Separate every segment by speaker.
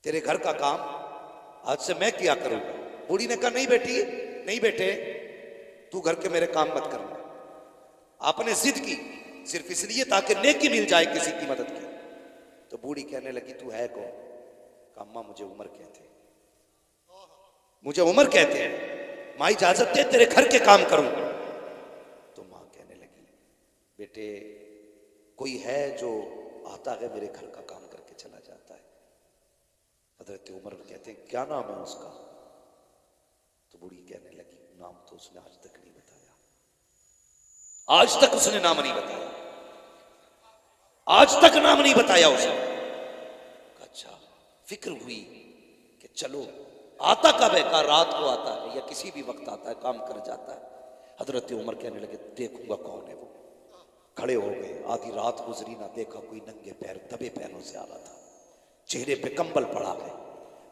Speaker 1: तेरे घर का काम आज से मैं किया करूंगा। बूढ़ी ने कहा नहीं बेटी, नहीं बेटे, तू घर के मेरे काम मत करना। आपने जिद की सिर्फ इसलिए ताकि नेकी मिल जाए किसी की मदद की। तो बूढ़ी कहने लगी तू है कौन? अम्मा मुझे उमर कहते हैं, मुझे उमर कहते हैं, माँ इजाजत दे तेरे घर के काम करूं। तो माँ कहने लगी बेटे कोई है जो आता है मेरे घर का काम करके चला जाता है। हजरत उमर कहते हैं क्या नाम है उसका? तो बूढ़ी कहने लगी नाम तो उसने आज तक नहीं बताया, आज तक उसने नाम नहीं बताया, आज तक नाम नहीं बताया उसने। अच्छा, फिक्र हुई कि चलो आता कब है? का रात को आता है या किसी भी वक्त आता है, काम कर जाता है। हजरत उमर कहने लगे देखूंगा कौन है वो। खड़े हो गए, आधी रात गुजरी ना देखा कोई नंगे पैर दबे पैरों से आ रहा था, चेहरे पे कंबल पड़ा है।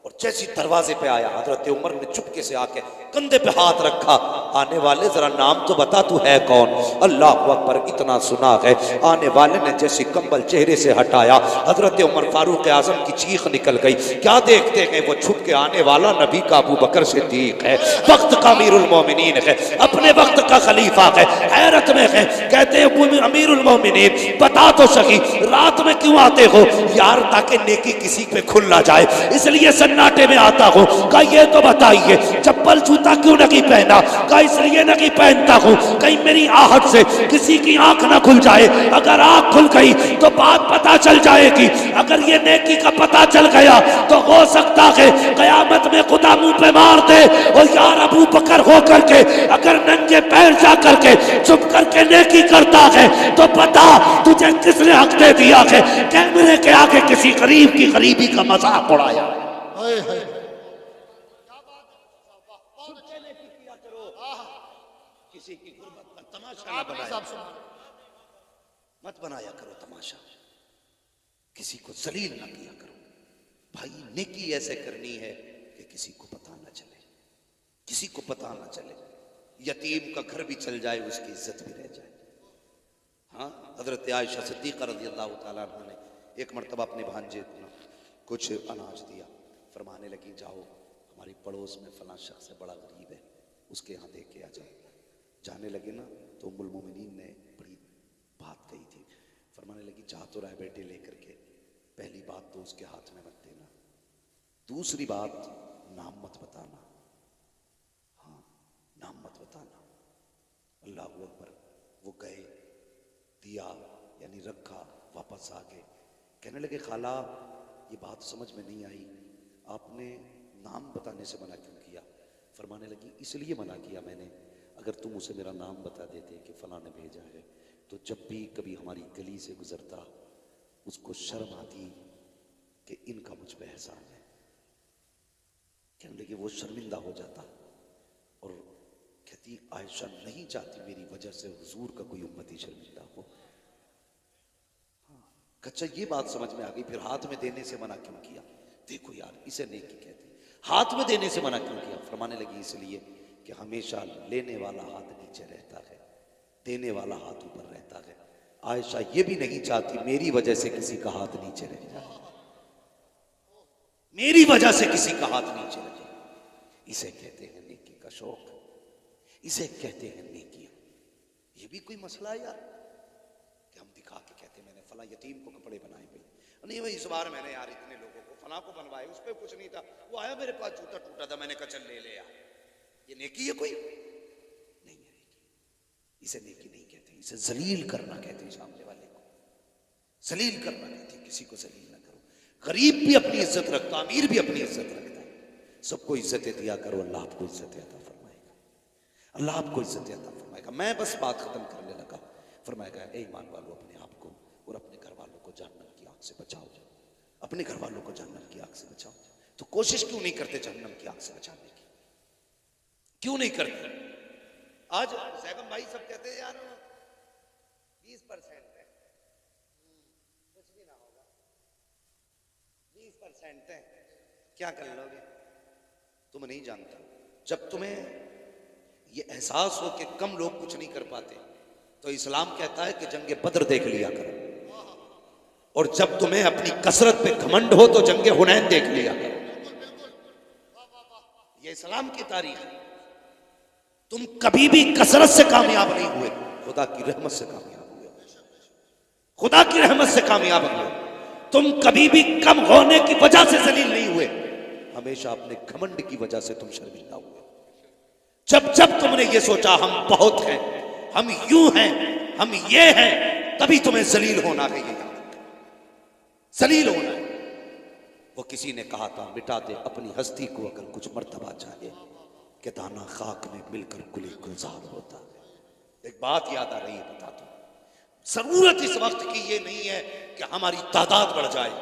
Speaker 1: और जैसी दरवाजे पे आया हजरत उमर ने चुपके से आके कंधे पे हाथ रखा, आने वाले जरा नाम तो बता तू है कौन? अल्लाह अकबर, इतना सुना है। आने वाले ने जैसी कंबल चेहरे से हटाया हजरत उमर फारूक आजम की चीख निकल गई। क्या देखते हैं वो छुप के आने वाला नबी का अबू बकर सिद्दीक है, वक्त का अमीरुल मोमिनीन है, अपने वक्त का खलीफा है। हैरत में है, कहते हैं अमीरुल मोमिनीन बता तो सही रात में क्यों आते हो? यार ताकि नेकी किसी पे खुल ना जाए इसलिए सन्नाटे में आता हूं। कहा ये तो बताइए चप्पल जूता क्यों नहीं पहना? कहा इसलिए नहीं पहनता हूं कहीं मेरी आहट से किसी की आंख ना खुल जाए, अगर आंख खुल गई तो बात पता चल जाएगी, अगर ये नेकी का पता चल गया तो हो सकता है कयामत में खुदा मुंह पे मार दे। और यार अबू बकर हो करके अगर नंगे पैर जा करके चुप करके नेकी करता है तो बता तुझे किसने हक दे दिया है कैमरे के आगे किसी गरीब की गरीबी का मजाक उड़ाया? किसी की गुर्बत का तमाशा मत बनाया करो तमाशा, किसी को जलील ना किया करो। भाई नेकी ऐसे करनी है कि किसी को पता ना चले, किसी को पता ना चले, यतीम का घर भी चल जाए उसकी इज्जत भी रह जाए। हाँ, हजरत आयशा सिद्दीक़ा रज़ियल्लाहु ताला अन्हा ने एक मरतबा अपने भांजे को कुछ अनाज दिया, फरमाने लगी जाओ हमारी पड़ोस में फलां शख्स है बड़ा गरीब है, उसके यहाँ दे के आ जाओ। जाने लगे ना तो उम्मुल मोमिनीन ने बड़ी बात कही थी, फरमाने लगी जा तो रहा बेटे लेकर के, पहली बात तो उसके हाथ में मत देना, दूसरी बात नाम मत बताना। हाँ, नाम मत बताना। अल्लाह अकबर। वो गए, दिया यानी रखा, वापस आ गए, कहने लगे खाला ये बात समझ में नहीं आई, आपने नाम बताने से मना क्यों किया? फरमाने लगी इसलिए मना किया मैंने, अगर तुम उसे मेरा नाम बता देते कि फलां ने भेजा है तो जब भी कभी हमारी गली से गुजरता उसको शर्म आती कि इनका मुझ पे एहसान है। कहने लगे वो शर्मिंदा हो जाता और कहती आयशा नहीं चाहती मेरी वजह से हुजूर का कोई उम्मती शर्मिंदा हो। अच्छा ये बात समझ में आ गई, फिर हाथ में देने से मना क्यों किया? देखो यार इसे नेकी कहते, हाथ में देने से मना क्यों किया? फरमाने लगी इसलिए कि हमेशा लेने वाला हाथ नीचे रहता है, देने वाला हाथ ऊपर रहता है। आयशा ये भी नहीं चाहती मेरी वजह से किसी का हाथ नीचे रह जाए, मेरी वजह से किसी का हाथ नीचे रह जाए। इसे कहते हैं नेकी का शौक, इसे कहते हैं नेकी। ये भी कोई मसला है यार कि हम दिखा के कहते मैंने फला यतीम को कपड़े बनाए भाई, नहीं भाई इस बार मैंने यार इतने लोगों को फला को बनवाए, उस पर कुछ नहीं था, वो आया मेरे पास जूता टूटा था मैंने कहा चल ले ले यार। ये नेकी है? कोई नहीं है नेकी। इसे नेकी नहीं कहते, इसे जलील करना कहते हैं। सामने वाले को जलील करना कहते हैं, किसी को जलील ना करो। गरीब भी अपनी इज्जत रखता, अमीर भी अपनी इज्जत रखता है, सबको इज्जत दिया करो, अल्लाह आपको इज्जत अता फरमाएगा, अल्लाह आपको इज्जत अता फरमाएगा। मैं बस बात खत्म करने लगा, फरमाएगा ए ईमान वालों अपने आप को और अपने घर वालों को जहन्नम की आग से बचाओ, अपने घर वालों को जहन्नम की आग से बचाओ। तो कोशिश क्यों नहीं करते जहन्नम की आग से बचाने की? क्यों नहीं करते? आज सैगम भाई सब कहते हैं यार 20% है, कुछ भी ना होगा, 20% है, क्या कर लोगे? तुम नहीं जानता, जब तुम्हें ये एहसास हो कि कम लोग कुछ नहीं कर पाते तो इस्लाम कहता है कि जंगे बद्र देख लिया करो। और जब तुम्हें अपनी कसरत पे घमंड हो तो जंगे हुनैन देख लिया। ये इस्लाम की तारीख है। तुम कभी भी कसरत से कामयाब नहीं हुए, खुदा की रहमत से कामयाब हुए। खुदा की रहमत से कामयाब हुए। तुम कभी भी कम होने की वजह से जलील नहीं हुए, हमेशा अपने घमंड की वजह से तुम शर्मिंदा हुए। जब जब तुमने ये सोचा हम बहुत हैं, हम यूं हैं, हम ये हैं, तभी तुम्हें जलील होना है। ये जलील होना है। वो किसी ने कहा था, मिटा दे अपनी हस्ती को अगर कुछ मर्तबा चाहे, कि दाना खाक में मिलकर गुले गुलजार होता है। एक बात याद आ रही है, बता दो। जरूरत इस वक्त की ये नहीं है कि हमारी तादाद बढ़ जाए,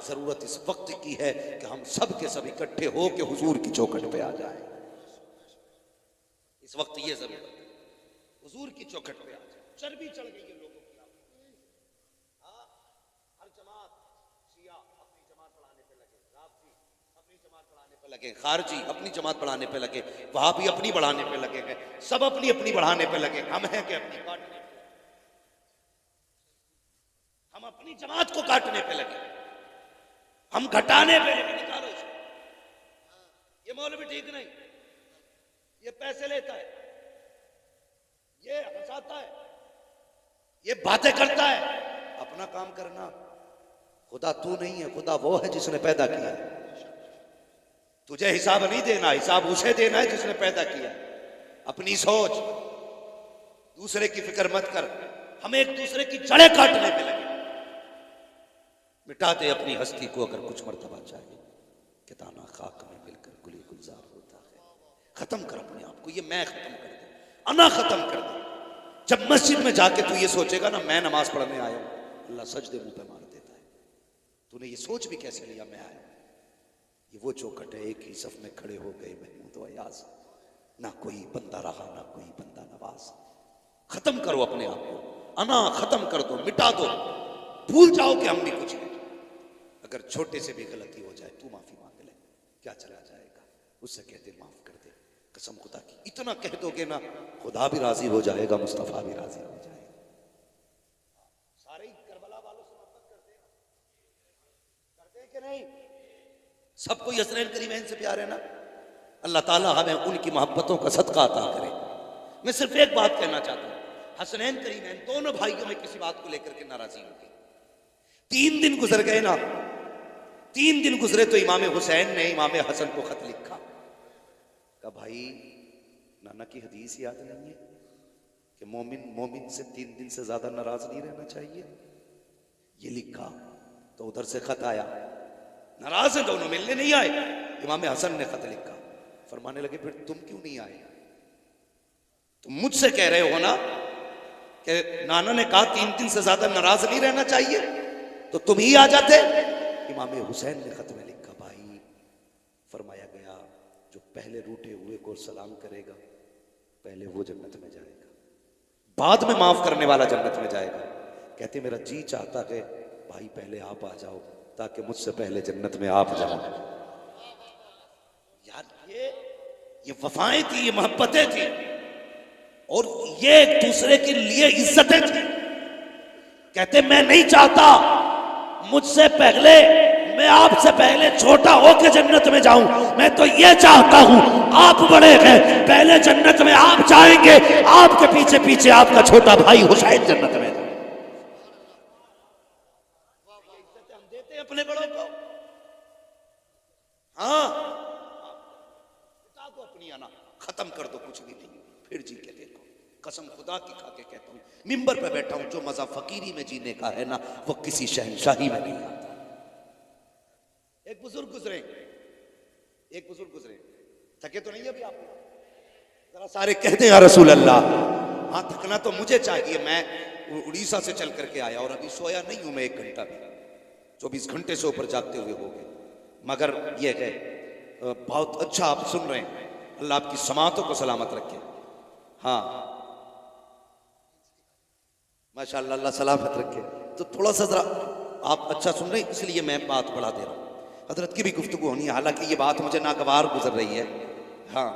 Speaker 1: जरूरत इस वक्त की है कि हम सब के सब इकट्ठे हो के हुजूर की चौखट पे आ जाए। इस वक्त ये जरूरत है, हुजूर की चौखट पे आ जाए। चर्बी चढ़ गई है लोगों की। हर जमात, शिया अपनी जमात बढ़ाने पे लगे, राफजी अपनी जमात बढ़ाने पे लगे, खारजी अपनी जमात बढ़ाने पे लगे, वहाबी अपनी बढ़ाने पे लगे हैं, सब अपनी अपनी बढ़ाने पे लगे। हम हैं कि अपनी काटने, हम अपनी जमात को काटने पे लगे, हम घटाने पे लगे। निकालो इसे। ये मौलवी ठीक नहीं, ये पैसे लेता है, ये हंसाता है, ये बातें करता है। अपना काम करना। खुदा तू नहीं है, खुदा वो है जिसने पैदा किया है। तुझे हिसाब नहीं देना, हिसाब उसे देना है जिसने पैदा किया। अपनी सोच, दूसरे की फिक्र मत कर। हम एक दूसरे की जड़ें काटने पे लगे। मिटा दे अपनी हस्ती को अगर कुछ मर्तबा चाहिए, कि दाना खाक में मिलकर गुली गुलजार होता है। खत्म कर अपने आप को। ये मैं खत्म कर दे, अना खत्म कर दे। जब मस्जिद में जाके तू ये सोचेगा ना मैं नमाज पढ़ने आया हूं, अल्लाह सजदे मुंह पे मार देता है। तूने ये सोच भी कैसे लिया मैं आया? ये वो चौखट है, एक ही सफ में खड़े हो गए महमूद व अयाज, ना कोई बंदा रहा ना कोई बंदा नवाज। खत्म करो अपने आप को, अना खत्म कर दो, मिटा दो, भूल जाओ कि हम भी कुछ हैं। अगर छोटे से भी गलती हो जाए तू माफी मांग ले, क्या चला जाएगा? उससे कहते माफ कर दे, कसम खुदा की। इतना कह दोगे ना, खुदा भी राजी हो जाएगा, मुस्तफा भी राजी हो जाएगा। सारे करबला वालों से मोहब्बत करते हैं कि नहीं? सबको हसनैन करीमैन से प्यार है ना? अल्लाह ताला हमें उनकी मोहब्बतों का सदका अता करे। मैं सिर्फ एक बात कहना चाहता हूं, हसनैन करीमैन दोनों भाइयों में किसी बात को लेकर के नाराजी होगी। 3 दिन गुजर गए ना, 3 दिन गुजरे तो इमाम हुसैन ने इमाम हसन को खत लिखा। कहा भाई नाना की हदीस याद नहीं है कि मोमिन से 3 दिन से ज्यादा नाराज नहीं रहना चाहिए? ये लिखा तो उधर से खत आया, नाराज है दोनों, मिलने नहीं आए। इमाम हसन ने खत लिखा, फरमाने लगे फिर तुम क्यों नहीं आए? तुम मुझसे कह रहे हो ना कि नाना ने कहा 3 दिन से ज्यादा नाराज नहीं रहना चाहिए, तो तुम ही आ जाते। इमाम हुसैन ने खत में लिखा, भाई फरमाया गया जो पहले रूठे हुए को सलाम करेगा पहले वो जन्नत में जाएगा, बाद में माफ करने वाला जन्नत में जाएगा। कहते मेरा जी चाहता है भाई पहले आप आ जाओ ताकि मुझसे पहले जन्नत में आप जाओ। यार ये वफाएं थी, ये मोहब्बतें थी, और ये एक दूसरे के लिए इज्जतें थी। कहते मैं नहीं चाहता मुझसे पहले, मैं आपसे पहले छोटा होकर जन्नत में जाऊं, मैं तो ये चाहता हूं आप बड़े हैं, पहले जन्नत में आप जाएंगे, आपके पीछे पीछे आपका छोटा भाई हुसैन जन्नत में। हम देते हैं अपने बड़ों को। हाँ को अपनी आना खत्म कर दो, कुछ भी नहीं, फिर जी के देखो। कसम खुदा की खा के कहता हूं, मिंबर पे बैठा हूं, जो मजा फकीरी में जीने का है ना वो किसी शहंशाही में नहीं आता। एक बुजुर्ग गुजरे, थके तो नहीं अभी आप? जरा सारे कहते हैं रसूल अल्लाह। हाँ थकना तो मुझे चाहिए, मैं उड़ीसा से चल करके आया और अभी सोया नहीं हूं मैं 1 घंटा भी, 24 घंटे से ऊपर जागते हुए हो गए। मगर ये है बहुत अच्छा आप सुन रहे हैं, अल्लाह आपकी समातों को सलामत रखे। हाँ माशाअल्लाह, अल्लाह सलामत रखे। तो थोड़ा सा जरा आप अच्छा सुन रहे हैं इसलिए मैं बात बढ़ा दे रहा हूँ। हजरत की भी गुफ्तगू होनी है, हालांकि ये बात मुझे नागवार गुजर रही है। हाँ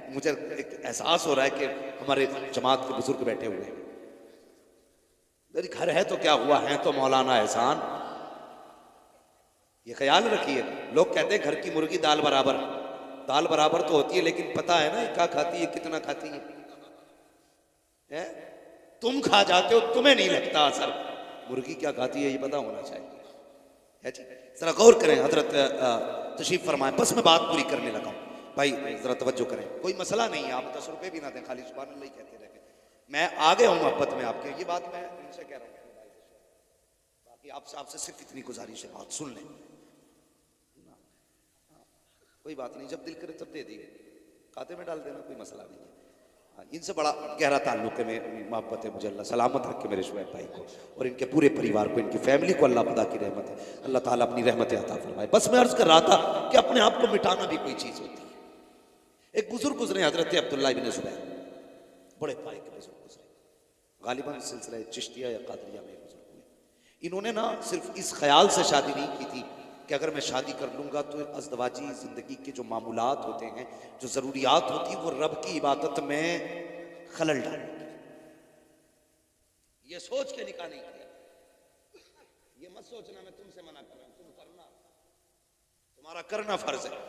Speaker 1: मुझे एक एहसास हो रहा है कि हमारे जमात के बुजुर्ग बैठे हुए हैं। यदि घर है तो क्या हुआ, है तो मौलाना एहसान। ये ख्याल रखिए। लोग कहते हैं घर की मुर्गी दाल बराबर, दाल बराबर तो होती है लेकिन पता है ना क्या खाती है, कितना खाती है? तुम खा जाते हो, तुम्हें नहीं लगता असर, मुर्गी क्या खाती है ये पता होना चाहिए, है जी। जरा गौर करें, हजरत तशरीफ फरमाएं। बस मैं बात पूरी करने लगा हूं भाई, जरा तवज्जो करें। कोई मसला नहीं है, आप 10 रुपए भी ना दें, खाली सुभान अल्लाह ही कहते रहे। मैं आ गया हूं मोहब्बत में आपके, ये बात मैं उनसे कह रहा हूं, बाकी आपसे सिर्फ इतनी गुजारिश है, बात सुन लें, कोई बात नहीं, जब दिल करे तब दे दिए, खाते में डाल देना, कोई मसला नहीं है। इनसे बड़ा गहरा ताल्लुक है, मोहब्बत है मुझे। अल्लाह सलामत रखे मेरे शुएब भाई को और इनके पूरे परिवार को, इनकी फैमिली को। अल्लाह खुदा की रहमत है, अल्लाह ताला अपनी रहमत अता फरमाए। बस मैं अर्ज कर रहा था कि अपने आप को मिटाना भी कोई चीज़ होती है। एक बुजुर्ग गुजरे, हजरत अब्दुल्लाह इब्न ज़ुबैर, बड़े पाए के बुजुर्ग गुजरे, गालिबन सिलसिला चिश्तिया या कादरिया में बुजुर्ग हुए। इन्होंने ना सिर्फ इस ख्याल से शादी नहीं की थी कि अगर मैं शादी कर लूंगा तो अज़दवाजी ज़िंदगी के जो मामूलात होते हैं, जो ज़रूरियात होती है, वो रब की इबादत में खलल डालेंगे। ये सोच के निकाह नहीं किया। ये मत सोचना मैं तुमसे मना कर रहा हूं, तुम करना, तुम्हारा करना फर्ज है।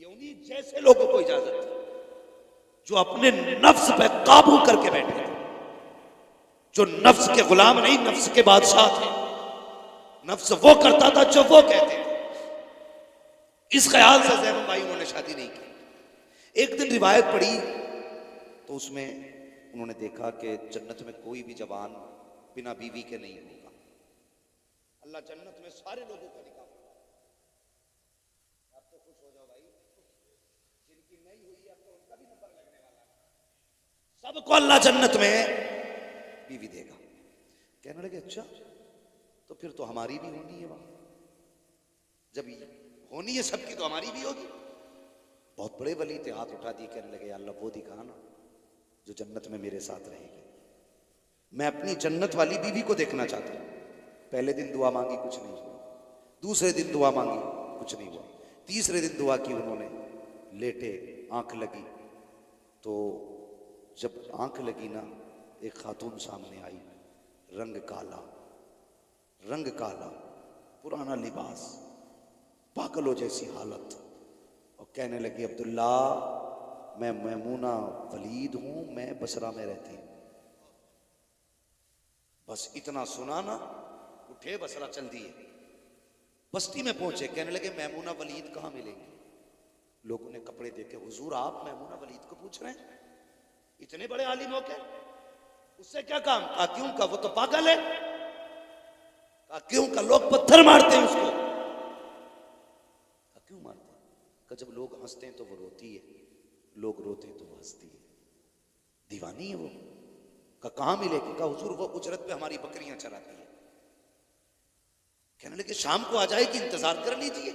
Speaker 1: ये उन्हीं जैसे लोगों को इजाजत है जो अपने नफ्स पे काबू करके बैठे थे, जो नफ्स के गुलाम नहीं, नफ्स के बादशाह थे। नफ्स वो करता था जो वो कहते थे। इस ख्याल से ज़ैनब भाई उन्होंने शादी नहीं की। एक दिन रिवायत पढ़ी तो उसमें उन्होंने देखा कि जन्नत में कोई भी जवान बिना बीवी के नहीं होगा। अल्लाह जन्नत में सारे लोगों का निकाह, आप तो खुश हो जाओ भाई, जिनकी नहीं हुई अब तो उनका भी नंबर लगने वाला है। सबको अल्लाह जन्नत में बीवी देगा। कहने लगे अच्छा, तो फिर तो हमारी भी होनी है वहां, जब होनी है सबकी तो हमारी भी होगी। बहुत बड़े वली थे, हाथ उठा दिए, कहने लगे अल्लाह वो दिखाना जो जन्नत में मेरे साथ रहेगी। मैं अपनी जन्नत वाली बीवी को देखना चाहता हूं। पहले दिन दुआ मांगी, कुछ नहीं हुआ। दूसरे दिन दुआ मांगी, कुछ नहीं हुआ। तीसरे दिन दुआ की उन्होंने, लेटे, आंख लगी, तो जब आंख लगी ना, एक खातून सामने आई, रंग काला, रंग काला, पुराना लिबास, पागलों जैसी हालत, और कहने लगी अब्दुल्ला मैं मैमूना वलीद हूं, मैं बसरा में रहती हूं। बस इतना सुना ना, उठे बसरा चल दिए, बस्ती में पहुंचे। कहने लगे मैमूना वलीद कहां मिलेंगे? लोगों ने कपड़े देखे, हुजूर आप मैमूना वलीद को पूछ रहे हैं? इतने बड़े आलिम हो के उससे क्या काम? कहा क्यों? का वो तो पागल है। कहा क्यों? का लोग पत्थर मारते हैं उसको। कहा क्यों मारते हैं? का जब लोग हंसते हैं तो वो रोती है, लोग रोते हैं तो वो हंसती है, दीवानी है वो। का कहां मिलेगी? का हुजूर वो उजरत पे हमारी बकरियां चराती है। कहने लगे शाम को आ जाएगी, इंतजार कर लीजिए,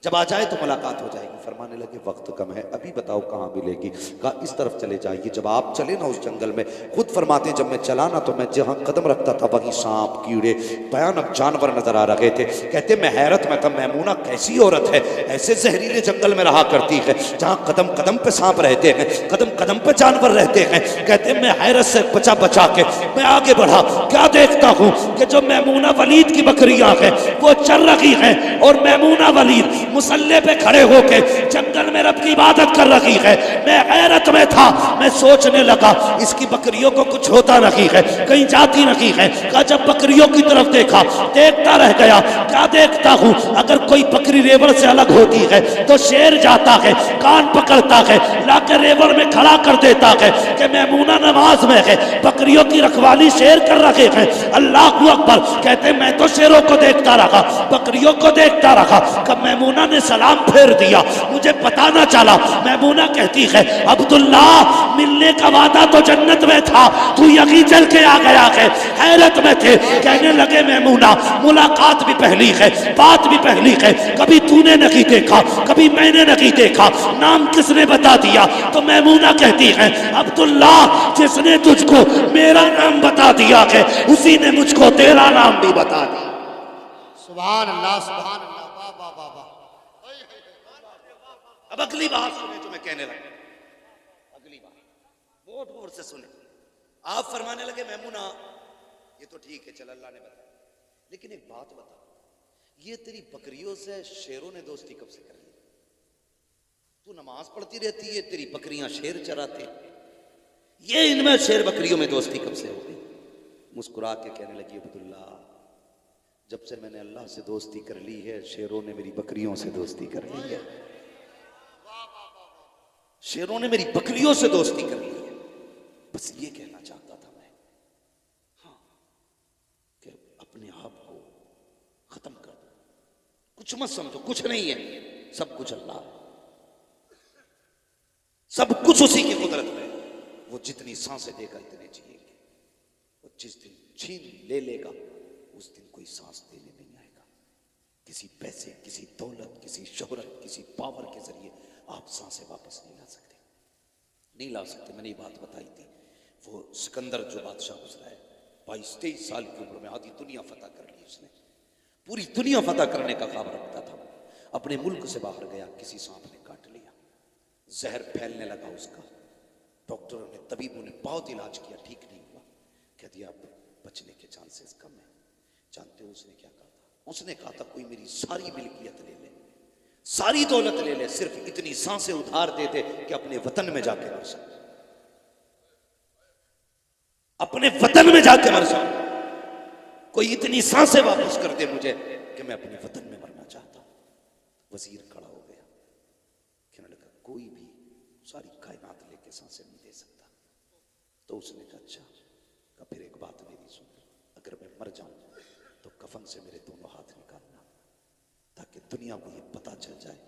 Speaker 1: जब आ जाए तो मुलाकात हो जाएगी। फरमाने लगे वक्त कम है, अभी बताओ कहाँ मिलेगी? कहा इस तरफ चले जाइए। जब आप चले ना उस जंगल में, खुद फरमाते जब मैं चला ना तो मैं जहाँ कदम रखता था वहीं सांप, कीड़े, भयानक जानवर नजर आ रहे थे। कहते मैं हैरत में था, मैमूना कैसी औरत है, ऐसे जहरीले जंगल में रहा करती है जहाँ कदम कदम पे सांप रहते हैं, कदम कदम पे जानवर रहते हैं। कहते मैं हैरत से बचा बचा के मैं आगे बढ़ा, क्या देखता हूँ कि जो मैमूना वलीद की बकरियां हैं वो चल रही हैं, और मैमूना वलीद मुसल्ले पे खड़े होके जंगल में रब की इबादत कर रही है। मैं हैरत में था, मैं सोचने लगा इसकी बकरियों को कुछ होता नहीं है, कहीं जाती नहीं है। कहा जब बकरियों की तरफ देखा, देखता रह गया। क्या देखता हूँ? अगर कोई बकरी रेवड़ से अलग होती है तो शेर जाता है, कान पकड़ता है, लाकर रेवड़ में खड़ा कर देता है कि मैमूना नमाज में है, बकरियों की रखवाली शेर कर रहे हैं। अल्लाह अकबर। कहते मैं तो शेरों को देखता रहा, बकरियों को देखता रहा। कब मैमूना ने सलाम फेर दिया, मुझे पता ना चला। मैमूना कहती है अब्दुल्ला मिलने का वादा तो जन्नत में था, तू यहीं चल के आ गया है। हैरत में थे। कहने लगे मैमूना मुलाकात भी पहली है, बात भी पहली है, कभी तूने नहीं देखा, कभी मैंने नहीं देखा, नाम किसने बता दिया? तो मैमूना कहती है अब्दुल्ला जिसने तुझको मेरा नाम बता दिया है उसी ने मुझको तेरा नाम भी बता दिया।
Speaker 2: सुभान अल्लाह, सुभान अल्लाह।
Speaker 1: अब अगली बात सुने जो मैं कहने लगा, अगली बात बहुत गौर से सुने। आप फरमाने लगे मैमूना ये तो ठीक है, चल अल्लाह ने बताया, लेकिन एक बात बता, ये तेरी बकरियों से शेरों ने दोस्ती कब से कर ली? तू नमाज पढ़ती रहती है, तेरी बकरियां शेर चराते, ये इनमें शेर बकरियों में दोस्ती कब से हो गई? मुस्कुरा के कहने लगी, अब्दुल्ला, जब से मैंने अल्लाह से दोस्ती कर ली है, शेरों ने मेरी बकरियों से दोस्ती कर ली है। शेरों ने मेरी बकरियों से दोस्ती कर ली है। बस ये कहना चाहता था मैं, हाँ, कि अपने आप को खत्म कर दो, कुछ मत समझो, कुछ नहीं है, सब कुछ अल्लाह है, सब कुछ उसी की कुदरत में। वो जितनी सांसें देगा इतने जिएंगे, और जिस दिन छीन ले लेगा उस दिन कोई सांस देने नहीं आएगा। किसी पैसे, किसी दौलत, किसी शोहरत, किसी पावर के जरिए आप सांसें वापस नहीं ला सकते, नहीं ला सकते। मैंने ये बात बताई थी, वो सिकंदर जो बादशाह गुजरा है, 22-23 साल की उम्र में आधी दुनिया फतह कर ली उसने, पूरी दुनिया फतह करने का ख्वाब रखता था। अपने मुल्क से बाहर गया, किसी सांप ने काट लिया, जहर फैलने लगा उसका। डॉक्टरों ने, तबीबों ने बहुत इलाज किया, ठीक नहीं हुआ। कह दिया अब बचने के चांसेस कम है। जानते हो उसने क्या कहा था? उसने कहा था कोई मेरी सारी मिल्कियत ले ले, सारी दौलत ले ले, सिर्फ इतनी सांसें उधार दे दे कि अपने वतन में जाके मर सकूं, अपने वतन में जाके मर सकूं। कोई इतनी सांसें वापस कर दे मुझे कि मैं अपने वतन में मरना चाहता हूं। वजीर खड़ा हो गया, कहने लगा कोई भी सारी कायनात लेके सांसें नहीं दे सकता। तो उसने कहा अच्छा, का फिर एक बात मेरी सुन, अगर मैं मर जाऊं तो कफन से मेरे दोनों हाथ निकालना, ताकि दुनिया को ये पता चल जाए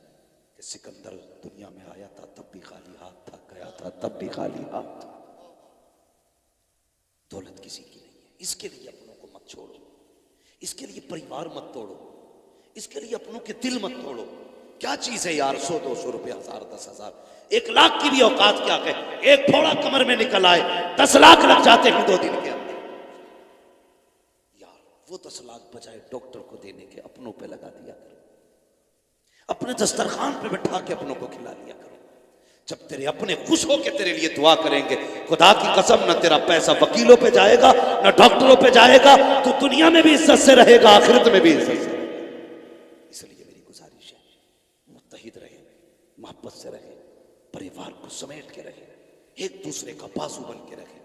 Speaker 1: कि सिकंदर दुनिया में आया था तब भी खाली हाथ था, गया था तब भी खाली हाथ था। दौलत किसी की नहीं है, इसके लिए अपनों को मत छोड़ो, इसके लिए परिवार मत तोड़ो, इसके लिए अपनों के दिल मत तोड़ो। क्या चीज है यार, 100-200 रुपया, 1000, 10,000, 1 लाख की भी औकात क्या है? एक फोड़ा कमर में निकल आए, 10 लाख लग जाते हैं 2 दिन के अंदर। यार वो 10 लाख बजाय डॉक्टर को देने के अपनों पे लगा दिया करो, अपने दस्तरखान पे बैठा के अपनों को खिला लिया करो। जब तेरे अपने खुश होकर तेरे लिए दुआ करेंगे, खुदा की कसम, न तेरा पैसा वकीलों पे जाएगा, न डॉक्टरों पे जाएगा, तो दुनिया में भी इज्जत से रहेगा, आखिरत में भी इज्जत से। इसलिए मेरी गुजारिश है, मुत्तहिद रहे, मोहब्बत से रहे, परिवार को समेट के रहे, एक दूसरे का बाजू बन के रहे।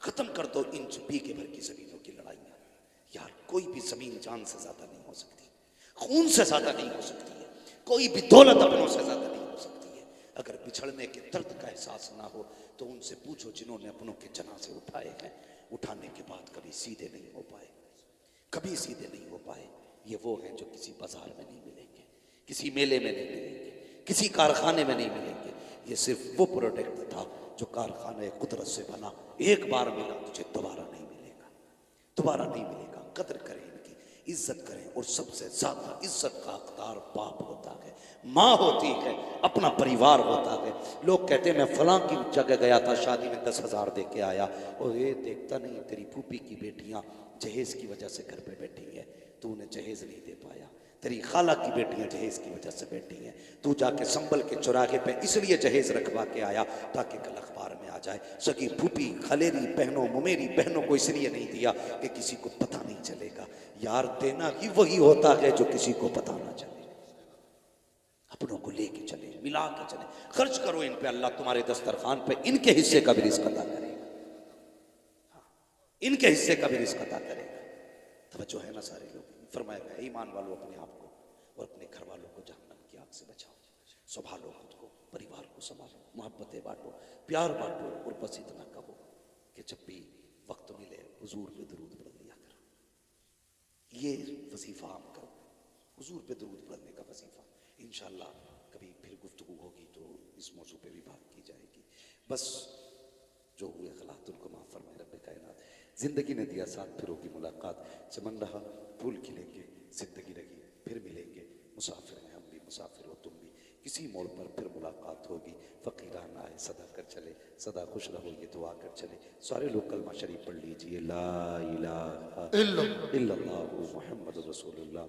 Speaker 1: खत्म कर दो इन बीघे भर की जमीनों की लड़ाइयां। यार कोई भी जमीन जान से ज्यादा नहीं हो सकती, खून से ज्यादा नहीं हो सकती है, कोई भी दौलत अपनों से ज्यादा नहीं हो सकती है। अगर बिछड़ने के दर्द का एहसास ना हो तो उनसे पूछो जिन्होंने अपनों के जनाजे उठाए हैं, उठाने के बाद कभी सीधे नहीं हो पाए, कभी सीधे नहीं हो पाए। ये वो हैं जो किसी बाजार में नहीं मिलेंगे, किसी मेले में नहीं मिलेंगे, किसी कारखाने में नहीं मिलेंगे। ये सिर्फ वो प्रोडक्ट था जो कारखाने कुदरत से बना, एक बार मिला, तुझे दोबारा नहीं मिलेगा, दोबारा नहीं मिलेगा। कदर करें इनकी, इज्जत करें, और सबसे ज्यादा इज्जत का हकदार बाप होता है, माँ होती है, अपना परिवार होता है। लोग कहते हैं मैं फलां की जगह गया था, शादी में 10,000 दे के आया, और ये देखता नहीं तेरी फूफी की बेटियां जहेज की वजह से घर पे बैठी है, तू उन्हें जहेज नहीं दे पाया। तेरी खाला की बेटियां जहेज की वजह से बैठी हैं, तू जाके संभल के चौराहे पे इसलिए जहेज रखवा के आया ताकि कल अखबार में आ जाए। सगी फूफी, खलेरी बहनों, मुमेरी बहनों को इसलिए नहीं दिया कि किसी को पता नहीं चलेगा। यार देना ही वही होता है जो किसी को पता ना चले। अपनों को लेके चले, मिला के चले, खर्च करो इन पे, अल्लाह तुम्हारे दस्तरखान पे इनके हिस्से का भी रिस्क अदा करेगा, इनके हिस्से का भी रिस्क अदा करेगा। तवज्जो है ना सारे लोग? फरमाया ईमान वालों अपने आप को और अपने घर वालों को जहन्नम की आग से बचाओ, संभालो खुद को, परिवार को संभालो, मोहब्बतें बांटो, प्यार बांटो, और बस इतना कहो कि जब भी वक्त मिले हुजूर पे दुरूद पढ़ लिया करो। ये वजीफा आम करो, हुजूर पे दुरूद पढ़ने का वजीफा। इंशाअल्लाह कभी फिर गुफ्तगू होगी तो इस मौजू पे भी बात की जाएगी। बस जो हुए गलातुन को माफ फरमाए रब्बे कायनात। जिंदगी ने दिया साथ, फिर होगी मुलाकात, चमन रहा फूल खिलेंगे, जिंदगी रही फिर मिलेंगे, मुसाफिर हैं हम भी, मुसाफिर हो तुम भी, किसी मोड़ पर फिर मुलाकात होगी। फकीराना आए सदा कर चले, सदा खुश रहो ये दुआ कर चले। सारे लोग कलमा शरीफ पढ़ लीजिए, ला इलाहा इल्लल्लाहु मुहम्मदुर रसूलुल्लाह।